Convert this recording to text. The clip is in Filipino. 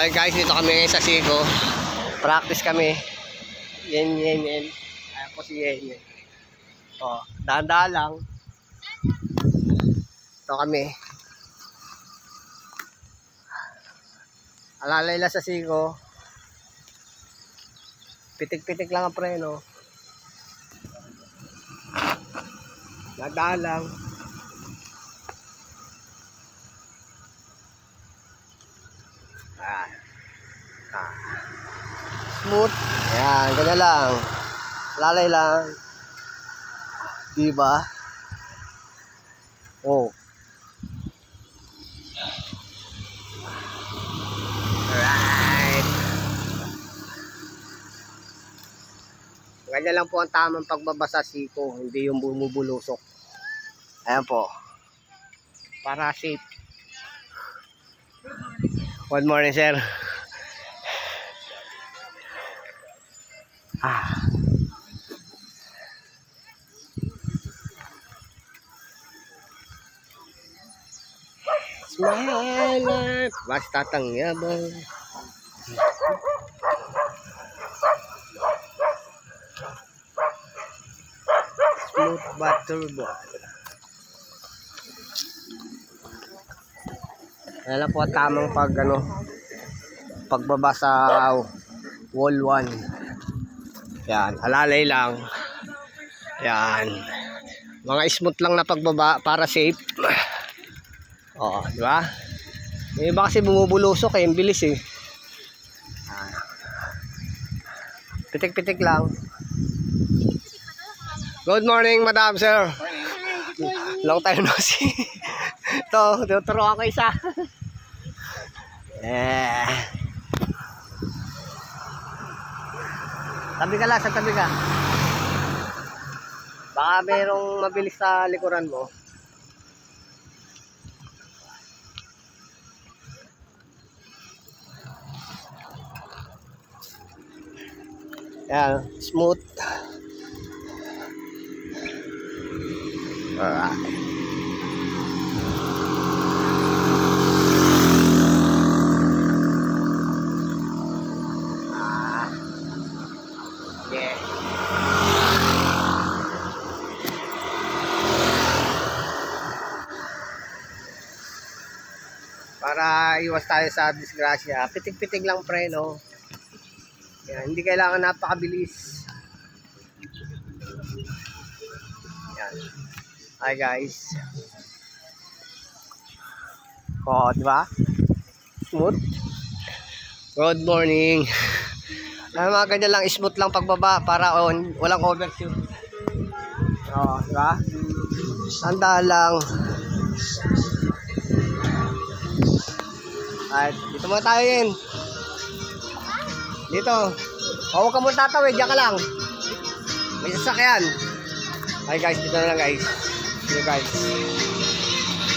Okay guys, dito kami ngayon sa Sigo. Practice kami. Yen. Ayan po si Yen. O, dahan-dahan lang. Ito kami. Alalay lang sa Sigo. Pitik-pitik lang ang preno. Dahan-dahan lang. Smooth. Ayan, ganyan lang. Lalay lang. Diba? Oh. Alright. Ganyan lang po ang tamang pagbabasa siko. Hindi yung bumubulusok. Ayan po. Para safe. Good morning, sir. Smile life, basta tangyabang. Smooth butterball. Ayan lang po ang tamang pagbaba sa wall 1. Yan, alalay lang. Yan. Mga smooth lang na pagbaba para safe. Oo, di ba? Yung iba kasi bumubulusok eh, yung bilis eh. Pitik-pitik lang. Good morning, madam, sir. Long time no see. Ito, tuturo ako isa. Tabi ka lang, sa tabi ka. Baka mayroong mabilis sa likuran mo. Yan, smooth. Alright. Yeah. Para iwas tayo sa disgrasya, pitik-pitik lang preno. Yan, hindi kailangan napakabilis. Yan. Hi guys. Oh, di ba? Smooth. Good morning. Mga ganyan lang, smooth lang pagbaba para walang overshoot. Oh, di ba? Tanda lang. Ay, dito muna tayo yun. Dito. Huwag ka muna tatawid, diyan ka lang. May sasakyan. Ay guys, dito na lang guys. See you guys.